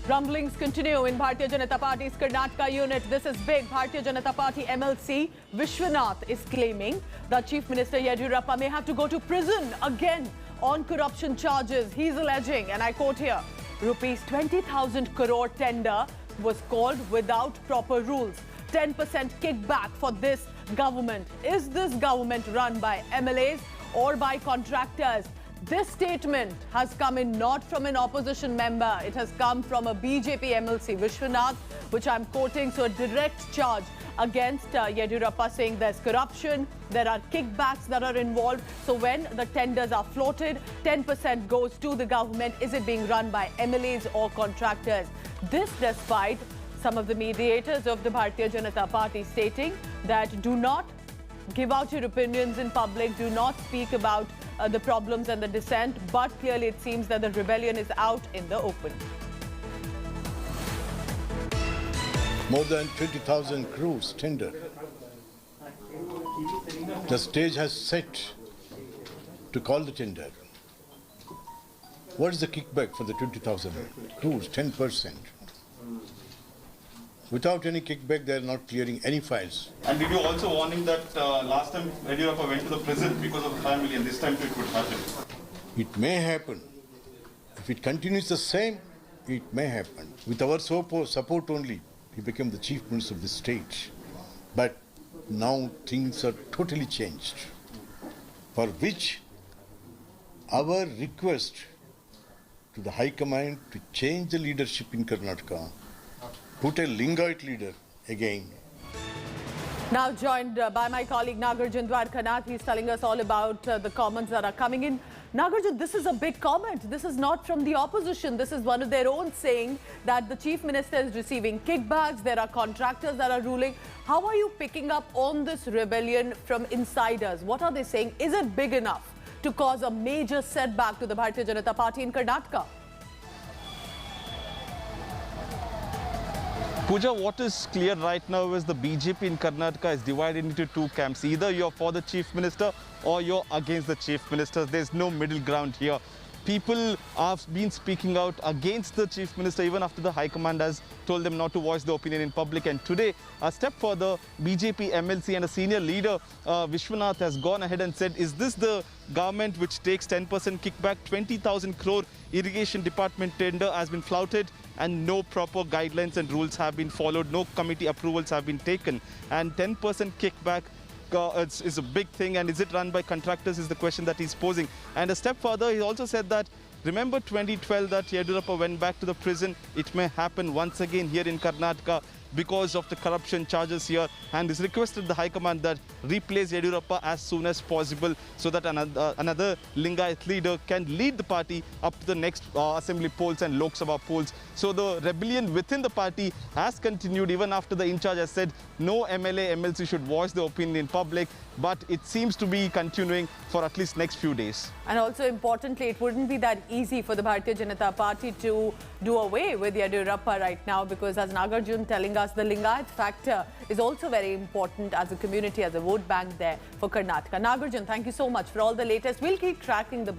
Rumblings continue in Bharatiya Janata Party's Karnataka unit. This is big. Bharatiya Janata Party MLC Vishwanath is claiming that Chief Minister Yediyurappa may have to go to prison again on corruption charges. He's alleging, and I quote here, rupees 20,000 crore tender was called without proper rules. 10% kickback for this government. Is this government run by MLAs or by contractors? This statement has come in not from an opposition member. It has come from a BJP MLC, Vishwanath, which I'm quoting. So a direct charge against Yediyurappa saying there's corruption, there are kickbacks that are involved. So when the tenders are floated, 10% goes to the government. Is it being run by MLAs or contractors? This despite some of the mediators of the Bharatiya Janata Party stating that do not give out your opinions in public, do not speak about the problems and the dissent, but clearly it seems that the rebellion is out in the open. More than 20,000 crores tender. The stage has set to call the tender. What is the kickback for the 20,000 crores? 10%. Without any kickback, they are not clearing any files. And did you also warning that last time Yediyurappa went to the prison because of the 5 million, this time it would happen? It may happen. If it continues the same, it may happen. With our support only, he became the chief minister of the state. But now things are totally changed. For which our request to the High Command to change the leadership in Karnataka, put a Lingayat leader again. Now joined by my colleague Nagarjun Dwarkanath. He's telling us all about the comments that are coming in. Nagarjun, this is a big comment. This is not from the opposition. This is one of their own saying that the chief minister is receiving kickbacks. There are contractors that are ruling. How are you picking up on this rebellion from insiders? What are they saying? Is it big enough to cause a major setback to the Bharatiya Janata Party in Karnataka? Pooja, what is clear right now is the BJP in Karnataka is divided into two camps. Either you're for the chief minister or you're against the chief minister. There's no middle ground here. People have been speaking out against the chief minister even after the High Command has told them not to voice their opinion in public. And today, a step further, BJP MLC and a senior leader, Vishwanath, has gone ahead and said, is this the government which takes 10% kickback? 20,000 crore irrigation department tender has been flouted and no proper guidelines and rules have been followed. No committee approvals have been taken. And 10% kickback is a big thing, and is it run by contractors is the question that he's posing. And a step further, he also said that remember 2012 that Yediyurappa went back to the prison. It may happen once again here in Karnataka because of the corruption charges here, and has requested the High Command that replace Yediyurappa as soon as possible so that another Lingayat leader can lead the party up to the next assembly polls and Lok Sabha polls. So the rebellion within the party has continued even after the in-charge has said no MLA, MLC should voice their opinion in public, but it seems to be continuing for at least next few days. And also importantly, it wouldn't be that easy for the Bharatiya Janata Party to do away with Yediyurappa right now, because as Nagarjun telling us, the Lingayat factor is also very important as a community, as a vote bank there for Karnataka. Nagarjun, thank you so much for all the latest. We'll keep tracking the